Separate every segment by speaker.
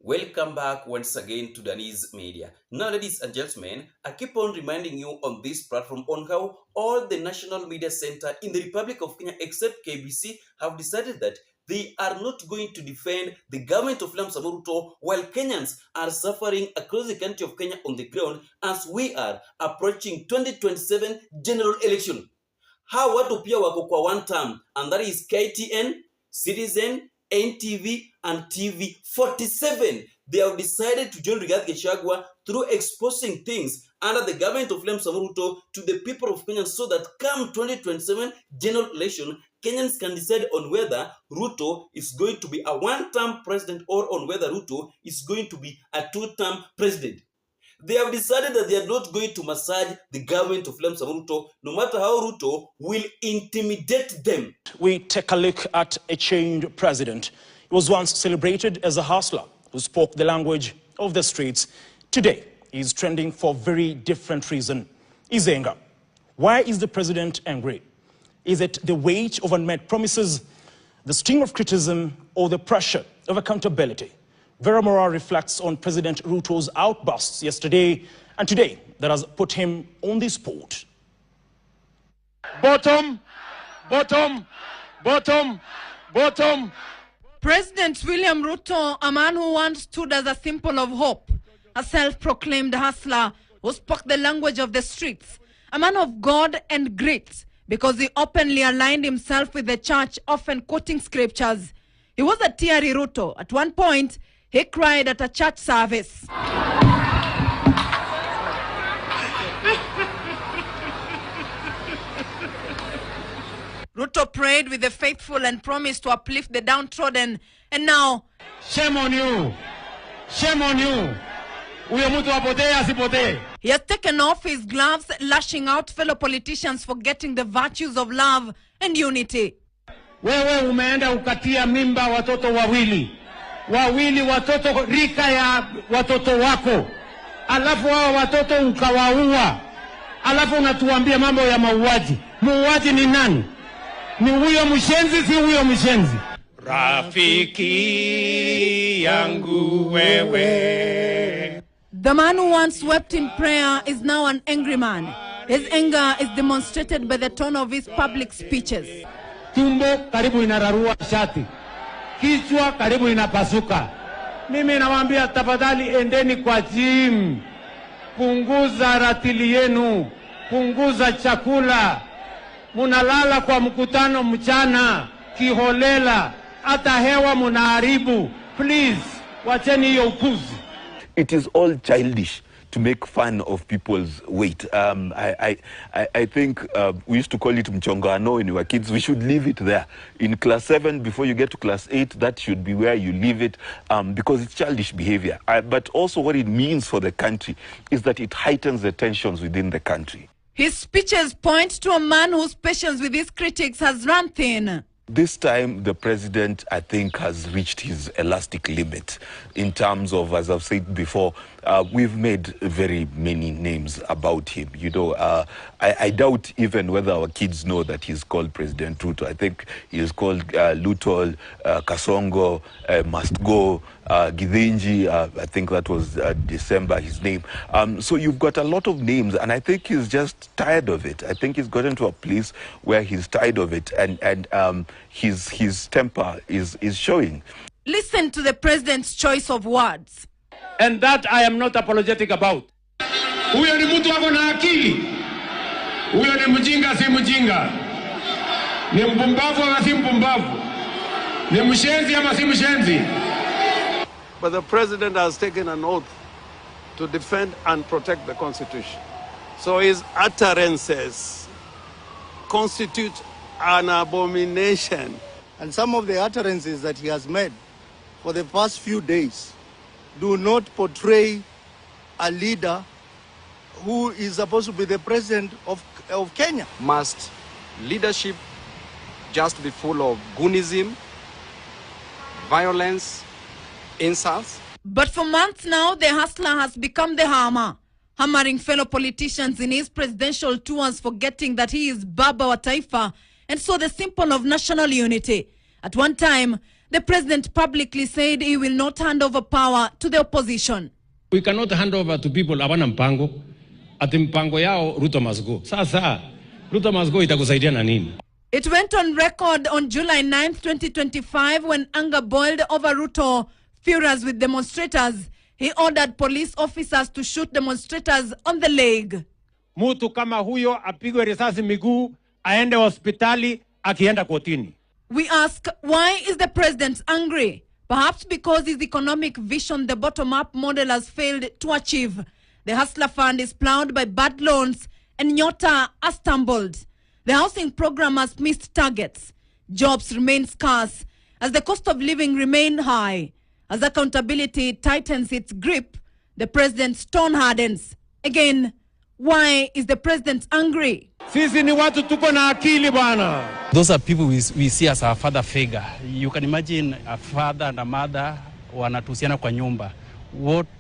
Speaker 1: Welcome back once again to Danny's Media. Now, ladies and gentlemen, I keep on reminding you on this platform on how all the national media center in the Republic of Kenya, except KBC, have decided that they are not going to defend the government of William Samoei Ruto while Kenyans are suffering across the country of Kenya on the ground as we are approaching 2027 general election. Hawa watu pia wako kwa one term, and that is KTN, Citizen, NTV, and TV 47. They have decided to join Rigathi Gachagua through exposing things under the government of William Samoei Ruto to the people of Kenya, so that come 2027 general election, Kenyans can decide on whether Ruto is going to be a one-term president or on whether Ruto is going to be a two-term president. They have decided that they are not going to massage the government of William Samoei Ruto, no matter how Ruto will intimidate them.
Speaker 2: We take a look at a changed president. He was once celebrated as a hustler who spoke the language of the streets. Today, he is trending for a very different reason. His anger. Why is the president angry? Is it the weight of unmet promises, the sting of criticism, or the pressure of accountability? Vera Mora reflects on President Ruto's outbursts yesterday and today that has put him on the spot.
Speaker 3: Bottom, bottom, bottom, bottom.
Speaker 4: President William Ruto, a man who once stood as a symbol of hope, a self-proclaimed hustler who spoke the language of the streets, a man of God and grit, because he openly aligned himself with the church, often quoting scriptures. He was a teary Ruto. At one point, he cried at a church service. Ruto prayed with the faithful and promised to uplift the downtrodden. And now,
Speaker 3: Shame on you. Shame on you. Huyo mtu apotee asipotee.
Speaker 4: he has taken off his gloves, lashing out fellow politicians for getting the virtues of love and unity.
Speaker 3: Wewe umeenda ukatia mimba watoto wawili watoto rika ya watoto wako, alafu hao watoto ukawaua, alafu unatuambia mambo ya mauaji. Muuaji ni nani? Ni huyo mshenzi, si huyo mshenzi? Rafiki yangu wewe.
Speaker 4: The man who once wept in prayer is now an angry man. His anger is demonstrated by the tone of his public speeches.
Speaker 3: Tumbo karibu inararua shati, kichwa karibu inapasuka. Mimi nawaambia tafadhali, endeni kwa gym, punguza ratili yenu, punguza chakula. Munalala kwa mkutano mchana kiholela, hata hewa munaharibu. Please, wacheni hiyo upuzi.
Speaker 5: It is all childish to make fun of people's weight. I think we used to call it mchongano when we were kids. We should leave it there. In class 7, before you get to class 8, that should be where you leave it, because it's childish behavior. But also what it means for the country is that it heightens the tensions within the country.
Speaker 4: His speeches point to a man whose patience with his critics has run thin.
Speaker 5: This time, the president, I think, has reached his elastic limit in terms of, as I've said before, we've made very many names about him. You know, I doubt even whether our kids know that he's called President Ruto. I think he's called Luto, Kasongo, Must Go, Githinji. I think that was December, his name. So you've got a lot of names, and I think he's just tired of it. I think he's gotten to a place where he's tired of it, and his temper is showing.
Speaker 4: Listen to the president's choice of words.
Speaker 3: And that I am not apologetic about. Huyo ni mtu wako na akili. Huyo ni mjinga si mjinga. Ni mpumbavu ama si mpumbavu. Ni mshenzi ama si mshenzi.
Speaker 6: But the president has taken an oath to defend and protect the Constitution. So his utterances constitute an abomination.
Speaker 7: And some of the utterances that he has made for the past few days do not portray a leader who is supposed to be the president of Kenya.
Speaker 8: Must leadership just be full of goonism, violence, insults?
Speaker 4: But for months now, the hustler has become the hammer, hammering fellow politicians in his presidential tours, forgetting that he is Baba wa Taifa and so the symbol of national unity. At one time, The president publicly said he will not hand over power to the opposition.
Speaker 3: We cannot hand over to people hawana mpango. Ati mpango yao Ruto must go. Sasa Ruto must go itakusaidia na nini?
Speaker 4: It went on record on July 9th, 2025 when anger boiled over Ruto. Furious with demonstrators, he ordered police officers to shoot demonstrators on the leg.
Speaker 3: Mtu kama huyo apigwe risasi miguu, aende hospitali, akienda kotini.
Speaker 4: We ask, why is the president angry? Perhaps because his economic vision, the bottom-up model, has failed to achieve. The Hustler Fund is plowed by bad loans and Nyota has stumbled. The housing program has missed targets. Jobs remain scarce as the cost of living remain high. As accountability tightens its grip, the president's tone hardens. Again, why is the president angry?
Speaker 3: Sisi ni watu tuko na akili bwana.
Speaker 9: Those are people we see as our father figure. You can imagine a father and a mother wanatusiana kwa nyumba.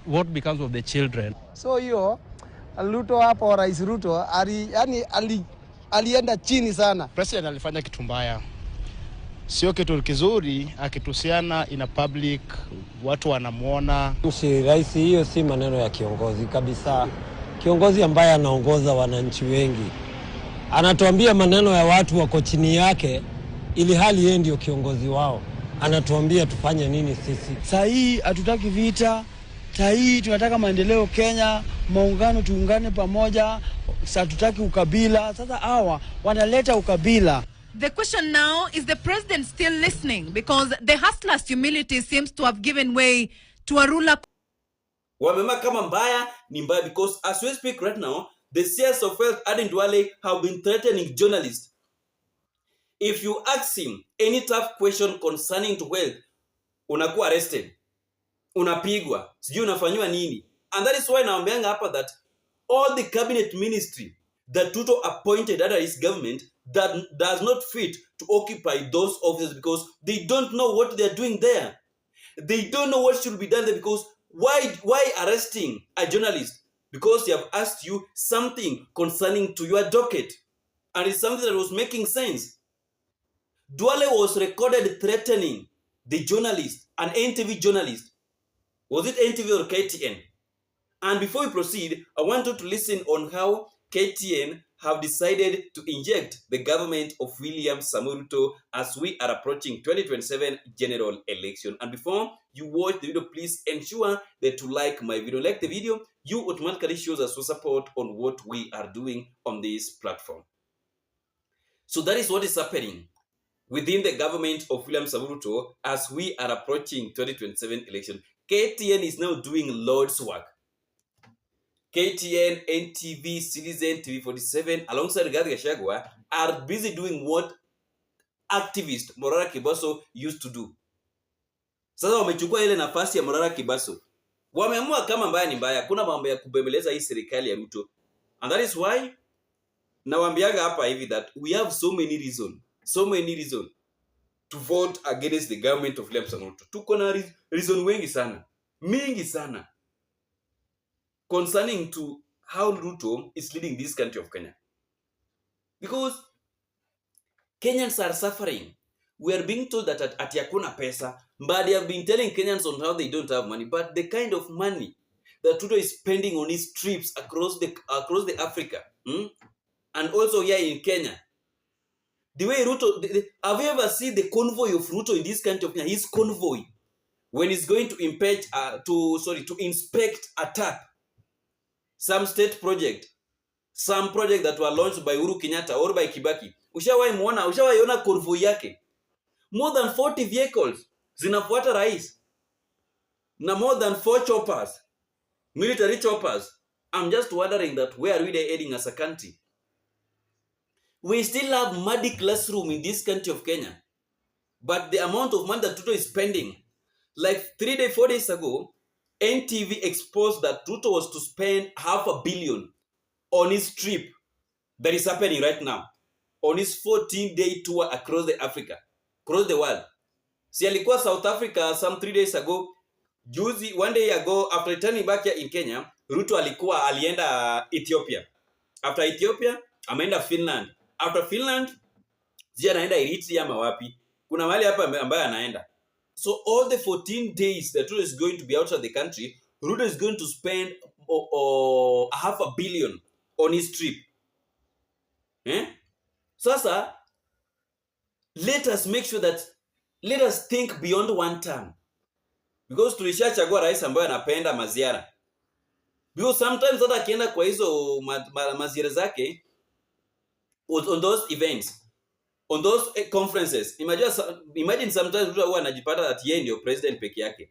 Speaker 9: What becomes of the children?
Speaker 10: So hiyo Ruto hapo, Rais Ruto alienda chini sana.
Speaker 11: President alifanya kitu mbaya. Sio kitu kizuri akitusiana in a public, watu wanamuona.
Speaker 12: Si rais, hiyo si maneno ya kiongozi kabisa. Kiongozi ambaye anaongoza wananchi wengi anatuambia maneno ya watu wako chini yake, ili hali yeye ndio kiongozi wao. Anatuambia tufanye nini sisi.
Speaker 10: Sasa hii hatutaki vita. Sasa hii tunataka maendeleo Kenya, maungano, tuungane pamoja. Sasa tutaki ukabila. Sasa hawa wanaleta ukabila.
Speaker 4: The question now, is the president still listening? Because the hustler's humility seems to have given way to a ruler.
Speaker 1: Wamema kama mbaya ni mbaya, because as we speak right now, the CS of Wealth, Aden Duale, have been threatening journalists. If you ask him any tough question concerning to wealth, unakuwa arrested, unapigwa, sijui unafanywa nini. And that is why naambianga hapa that all the cabinet ministry that Ruto appointed under his government that does not fit to occupy those offices, because they don't know what they are doing there. They don't know what should be done there, because why arresting a journalist? Because they have asked you something concerning to your docket, and it's something that was making sense. Duale was recorded threatening the journalist, an NTV journalist. Was it NTV or KTN? And before we proceed, I want you to listen on how KTN have decided to inject the government of William Samoei Ruto as we are approaching 2027 general election. And before you watch the video, please ensure that you like my video. Like the video, you automatically shows us your support on what we are doing on this platform. So that is what is happening within the government of William Samoei Ruto as we are approaching 2027 election. KTN is now doing Lord's work. KTN, NTV, Citizen, TV47, alongside Rigathi Gachagua, are busy doing what activist Morara Kibaso used to do. Sasa wamechukua ile nafasi ya Morara Kibaso. Wameamua kama mbaya ni mbaya, kuna mambo ya kubembeleza hii serikali ya Ruto. And that is why nawaambiaga hapa hivi that we have so many reason to vote against the government of William Samoei Ruto. Tuko na reason wengi sana, mingi sana, concerning to how Ruto is leading this country of Kenya. Because Kenyans are suffering. We are being told that at yakuna pesa, but they have been telling Kenyans on how they don't have money. But the kind of money that Ruto is spending on his trips across the Africa, and also here in Kenya, the way Ruto, have you ever seen the convoy of Ruto in this country of Kenya? His convoy, when he's going to inspect a tap, some state project, some project that were launched by Uhuru Kenyatta or by Kibaki. Ushawaiona convoy yake. More than 40 vehicles zinafuata rais. Na more than 4 choppers, military choppers. I'm just wondering that where are we heading as a country? We still have muddy classroom in this country of Kenya. But the amount of money that Ruto is spending, like 4 days ago, NTV exposed that Ruto was to spend $500 million on his trip that is happening right now, on his 14-day tour across the world. Si alikuwa South Africa some 3 days ago. Juzi, 1 day ago, after returning back here in Kenya, Ruto alienda Ethiopia. After Ethiopia, ameenda Finland. After Finland, anaenda Eritrea ama wapi. Kuna mahali hapa ambaye anaenda. So all the 14 days that Ruto is going to be outside the country, Ruto is going to spend $500 million on his trip. Sasa, let us make sure that, let us think beyond one term. Because tulishachagua rais ambaye anapenda maziara. Because sometimes hata akienda kwa hizo maziara zake, on those events, on those conferences, imagine sometimes Ruto huwa anajipata that yeye ndio president peke yake.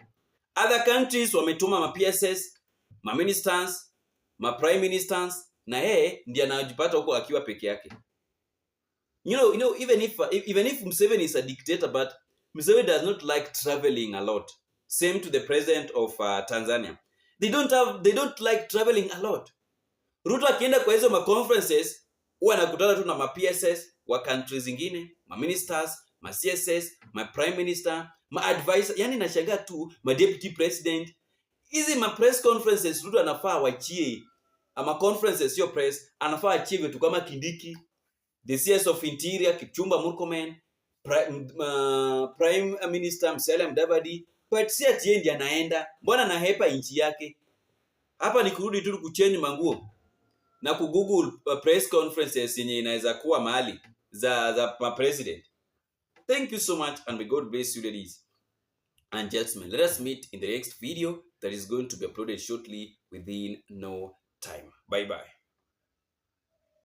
Speaker 1: Other countries wametuma ma PSS, ma ministers, ma prime ministers, na yeye ndiye anajipata huko akiwa peke yake. You know, even if Museveni is a dictator, but Museveni does not like traveling a lot. Same to the president of Tanzania. They don't like traveling a lot. Ruto akienda kwa hizo ma conferences, huwa anakutana tu na ma PSS wa countries zingine, ma ministers, ma CSS, ma prime minister, ma advisor, yani nashangaa tu ma deputy president. Hizi ma press conferences Ruto anafaa wachie, ama conferences sio press, anafaa achie vitu kama Kindiki, the CS of Interior Kipchumba Murkomen, Prime Minister Musalia Mudavadi, but si ati yeye ndiye anaenda. Mbona anahepa nchi yake? Hapa ni kurudi tu kuchange manguo na kugoogle press conferences yenye inaweza kuwa mahali za president. Thank you so much, and may God bless you, ladies and gentlemen. Let us meet in the next video that is going to be uploaded shortly within no time. Bye bye.